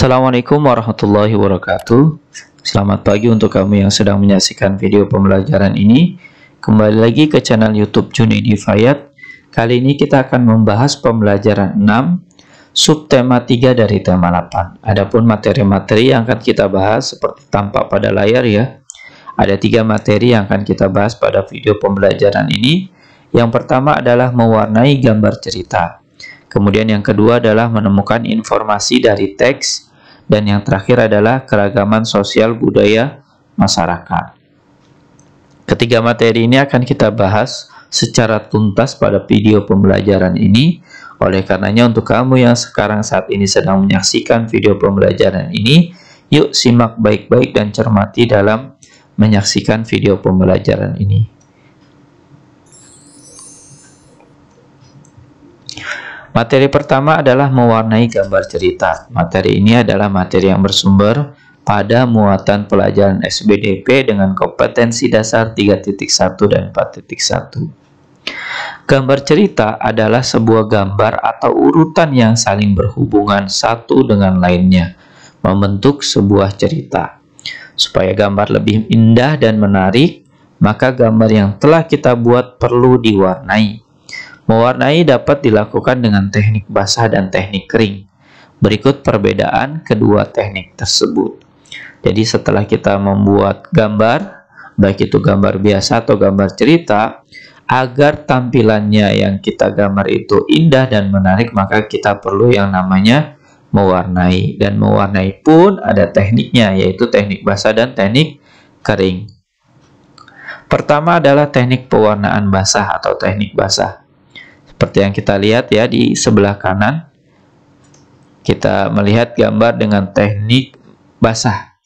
Assalamualaikum warahmatullahi wabarakatuh. Selamat pagi untuk kamu yang sedang menyaksikan video pembelajaran ini. Kembali lagi ke channel YouTube Junaidi Fayat. Kali ini kita akan membahas pembelajaran 6, subtema 3 dari tema 8. Adapun materi-materi yang akan kita bahas seperti tampak pada layar ya. Ada 3 materi yang akan kita bahas pada video pembelajaran ini. Yang pertama adalah mewarnai gambar cerita. Kemudian yang kedua adalah menemukan informasi dari teks. Dan yang terakhir adalah keragaman sosial budaya masyarakat. Ketiga materi ini akan kita bahas secara tuntas pada video pembelajaran ini. Oleh karenanya untuk kamu yang saat ini sedang menyaksikan video pembelajaran ini, yuk simak baik-baik dan cermati dalam menyaksikan video pembelajaran ini. Materi pertama adalah mewarnai gambar cerita. Materi ini adalah materi yang bersumber pada muatan pelajaran SBDP dengan kompetensi dasar 3.1 dan 4.1. Gambar cerita adalah sebuah gambar atau urutan yang saling berhubungan satu dengan lainnya, membentuk sebuah cerita. Supaya gambar lebih indah dan menarik, maka gambar yang telah kita buat perlu diwarnai. Mewarnai dapat dilakukan dengan teknik basah dan teknik kering. Berikut perbedaan kedua teknik tersebut. Jadi setelah kita membuat gambar, baik itu gambar biasa atau gambar cerita, agar tampilannya yang kita gambar itu indah dan menarik, maka kita perlu yang namanya mewarnai. Dan mewarnai pun ada tekniknya, yaitu teknik basah dan teknik kering. Pertama adalah teknik pewarnaan basah atau teknik basah. Seperti yang kita lihat ya di sebelah kanan, kita melihat gambar dengan teknik basah.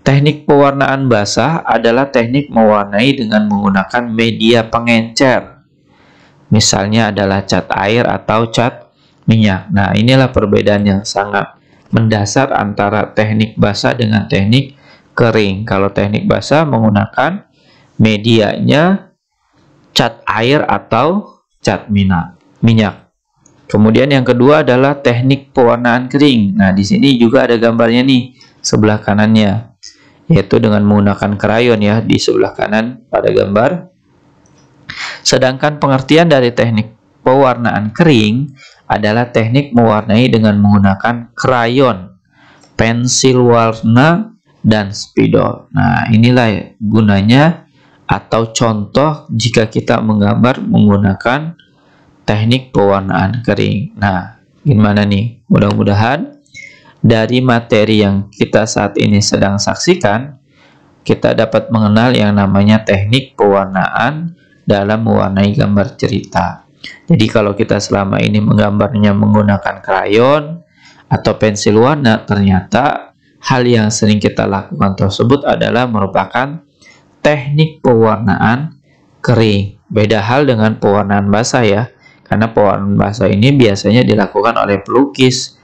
Teknik pewarnaan basah adalah teknik mewarnai dengan menggunakan media pengencer. Misalnya adalah cat air atau cat minyak. Nah, inilah perbedaan yang sangat mendasar antara teknik basah dengan teknik kering. Kalau teknik basah menggunakan medianya cat air atau cat minyak. Kemudian yang kedua adalah teknik pewarnaan kering. Nah, di sini juga ada gambarnya nih sebelah kanannya, yaitu dengan menggunakan krayon ya di sebelah kanan pada gambar. Sedangkan pengertian dari teknik pewarnaan kering adalah teknik mewarnai dengan menggunakan krayon, pensil warna, dan spidol. Nah, inilah gunanya atau contoh jika kita menggambar menggunakan teknik pewarnaan kering. Nah, gimana nih? Mudah-mudahan dari materi yang kita saat ini sedang saksikan, kita dapat mengenal yang namanya teknik pewarnaan dalam mewarnai gambar cerita. Jadi kalau kita selama ini menggambarnya menggunakan krayon atau pensil warna, ternyata hal yang sering kita lakukan tersebut adalah merupakan teknik pewarnaan kering. Beda hal dengan pewarnaan basah ya, karena pewarnaan basah ini biasanya dilakukan oleh pelukis.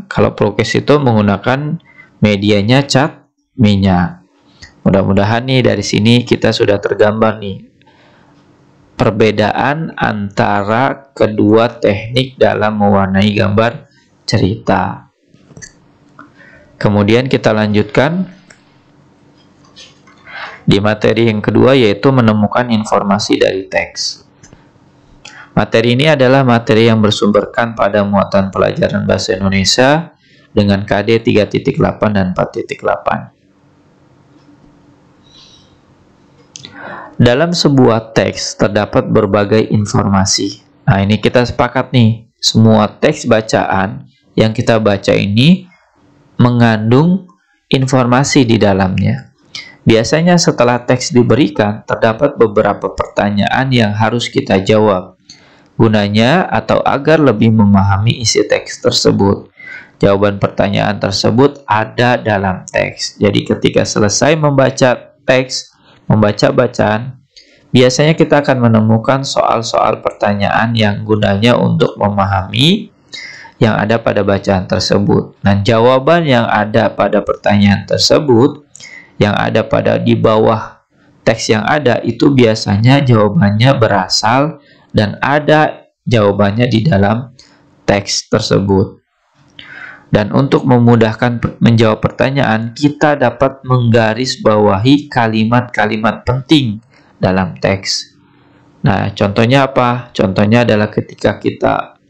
Kalau pelukis itu menggunakan medianya cat minyak. Mudah-mudahan nih dari sini kita sudah tergambar nih perbedaan antara kedua teknik dalam mewarnai gambar cerita. Kemudian kita lanjutkan di materi yang kedua, yaitu menemukan informasi dari teks. Materi ini adalah materi yang bersumberkan pada muatan pelajaran bahasa Indonesia dengan KD 3.8 dan 4.8. Dalam sebuah teks terdapat berbagai informasi. Nah, ini kita sepakat nih, semua teks bacaan yang kita baca ini mengandung informasi di dalamnya. Biasanya setelah teks diberikan, terdapat beberapa pertanyaan yang harus kita jawab. Gunanya atau agar lebih memahami isi teks tersebut. Jawaban pertanyaan tersebut ada dalam teks. Jadi ketika selesai membaca teks, membaca bacaan, biasanya kita akan menemukan soal-soal pertanyaan yang gunanya untuk memahami yang ada pada bacaan tersebut. Dan jawaban yang ada pada pertanyaan tersebut, yang ada pada di bawah teks yang ada, itu biasanya jawabannya berasal dan ada jawabannya di dalam teks tersebut. Dan untuk memudahkan menjawab pertanyaan, kita dapat menggarisbawahi kalimat-kalimat penting dalam teks. Nah, contohnya apa? Contohnya adalah ketika kita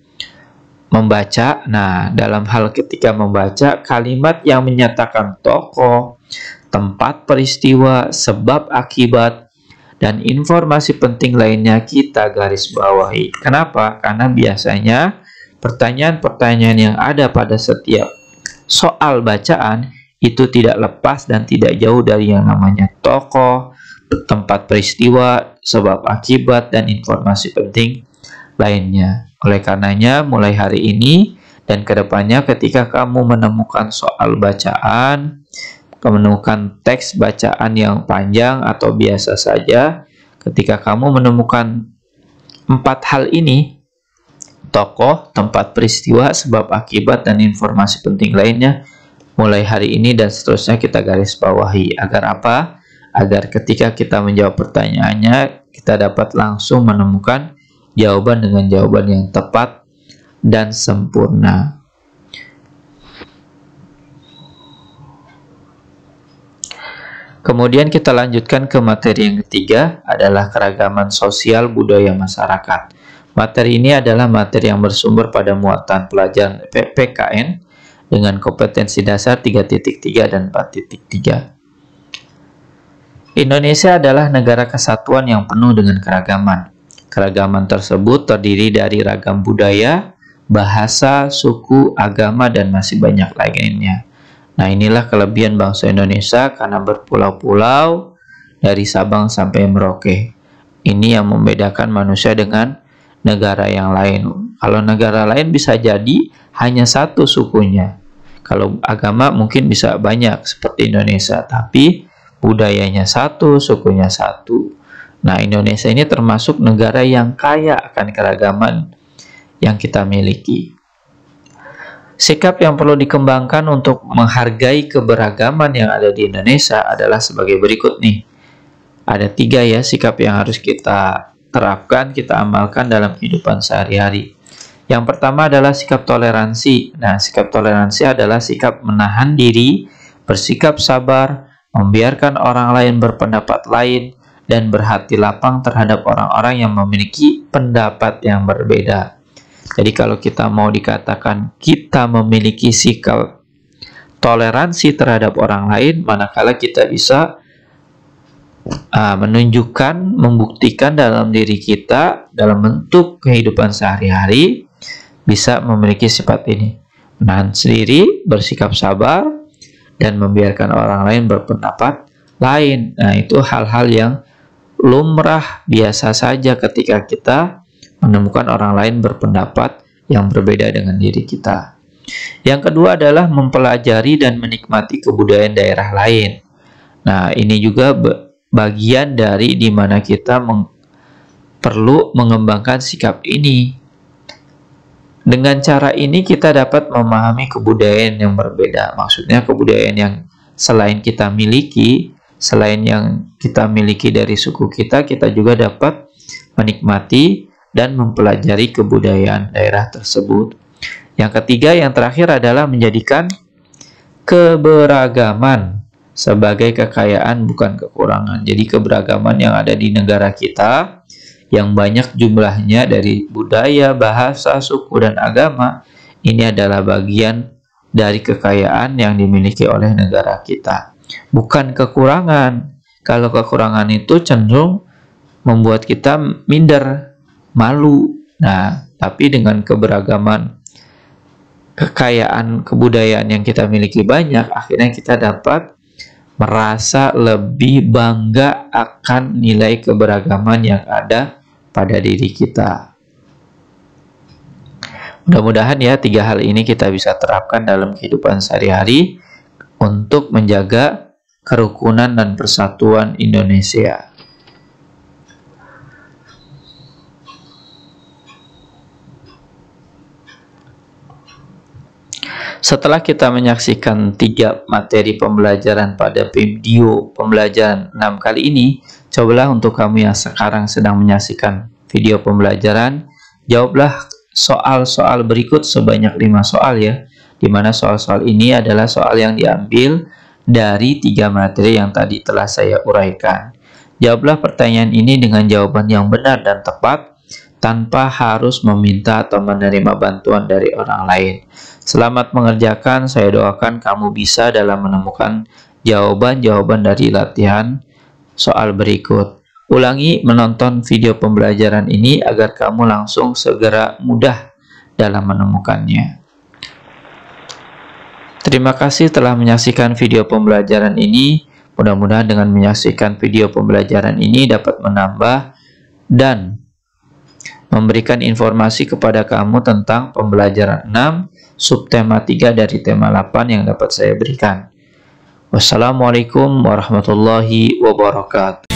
membaca. Nah, dalam hal ketika membaca, kalimat yang menyatakan tokoh, tempat peristiwa, sebab akibat, dan informasi penting lainnya kita garis bawahi. Kenapa? Karena biasanya pertanyaan-pertanyaan yang ada pada setiap soal bacaan itu tidak lepas dan tidak jauh dari yang namanya tokoh, tempat peristiwa, sebab akibat, dan informasi penting lainnya. Oleh karenanya, mulai hari ini dan kedepannya ketika kamu menemukan soal bacaan, menemukan teks bacaan yang panjang atau biasa saja, ketika kamu menemukan 4 hal ini, tokoh, tempat peristiwa, sebab akibat, dan informasi penting lainnya, mulai hari ini dan seterusnya kita garis bawahi. Agar apa? Agar ketika kita menjawab pertanyaannya, kita dapat langsung menemukan jawaban dengan jawaban yang tepat dan sempurna. Kemudian kita lanjutkan ke materi yang ketiga, adalah keragaman sosial budaya masyarakat. Materi ini adalah materi yang bersumber pada muatan pelajaran PKN dengan kompetensi dasar 3.3 dan 4.3. Indonesia adalah negara kesatuan yang penuh dengan keragaman. Keragaman tersebut terdiri dari ragam budaya, bahasa, suku, agama, dan masih banyak lainnya. Nah, inilah kelebihan bangsa Indonesia karena berpulau-pulau dari Sabang sampai Merauke. Ini yang membedakan manusia dengan negara yang lain. Kalau negara lain bisa jadi hanya satu sukunya. Kalau agama mungkin bisa banyak seperti Indonesia, tapi budayanya satu, sukunya satu. Nah, Indonesia ini termasuk negara yang kaya akan keragaman yang kita miliki. Sikap yang perlu dikembangkan untuk menghargai keberagaman yang ada di Indonesia adalah sebagai berikut nih. Ada 3 ya sikap yang harus kita terapkan, kita amalkan dalam kehidupan sehari-hari. Yang pertama adalah sikap toleransi. Nah, sikap toleransi adalah sikap menahan diri, bersikap sabar, membiarkan orang lain berpendapat lain, dan berhati lapang terhadap orang-orang yang memiliki pendapat yang berbeda. Jadi kalau kita mau dikatakan kita memiliki sikap toleransi terhadap orang lain, manakala kita bisa menunjukkan, membuktikan dalam diri kita, dalam bentuk kehidupan sehari-hari, bisa memiliki sifat ini. Menahan sendiri, bersikap sabar, dan membiarkan orang lain berpendapat lain. Nah, itu hal-hal yang lumrah biasa saja ketika kita menemukan orang lain berpendapat yang berbeda dengan diri kita. Yang kedua adalah mempelajari dan menikmati kebudayaan daerah lain. Nah, ini juga bagian dari dimana kita perlu mengembangkan sikap ini. Dengan cara ini kita dapat memahami kebudayaan yang berbeda. Maksudnya kebudayaan yang selain kita miliki, selain yang kita miliki dari suku kita, kita juga dapat menikmati dan mempelajari kebudayaan daerah tersebut. Yang ketiga, yang terakhir adalah menjadikan keberagaman sebagai kekayaan bukan kekurangan. Jadi keberagaman yang ada di negara kita, yang banyak jumlahnya dari budaya, bahasa, suku, dan agama, ini adalah bagian dari kekayaan yang dimiliki oleh negara kita. Bukan kekurangan. Kalau kekurangan itu cenderung membuat kita minder, malu. Nah, tapi dengan keberagaman kekayaan kebudayaan yang kita miliki banyak, akhirnya kita dapat merasa lebih bangga akan nilai keberagaman yang ada pada diri kita. Mudah-mudahan ya 3 hal ini kita bisa terapkan dalam kehidupan sehari-hari untuk menjaga kerukunan dan persatuan Indonesia. Setelah kita menyaksikan 3 materi pembelajaran pada video pembelajaran 6 kali ini, cobalah untuk kamu yang sekarang sedang menyaksikan video pembelajaran, jawablah soal-soal berikut sebanyak 5 soal ya. di mana soal-soal ini adalah soal yang diambil dari 3 materi yang tadi telah saya uraikan. Jawablah pertanyaan ini dengan jawaban yang benar dan tepat, tanpa harus meminta atau menerima bantuan dari orang lain. Selamat mengerjakan, saya doakan kamu bisa dalam menemukan jawaban-jawaban dari latihan soal berikut. Ulangi menonton video pembelajaran ini agar kamu langsung segera mudah dalam menemukannya. Terima kasih telah menyaksikan video pembelajaran ini. Mudah-mudahan dengan menyaksikan video pembelajaran ini dapat menambah dan memberikan informasi kepada kamu tentang pembelajaran 6 subtema 3 dari tema 8 yang dapat saya berikan. Wassalamualaikum warahmatullahi wabarakatuh.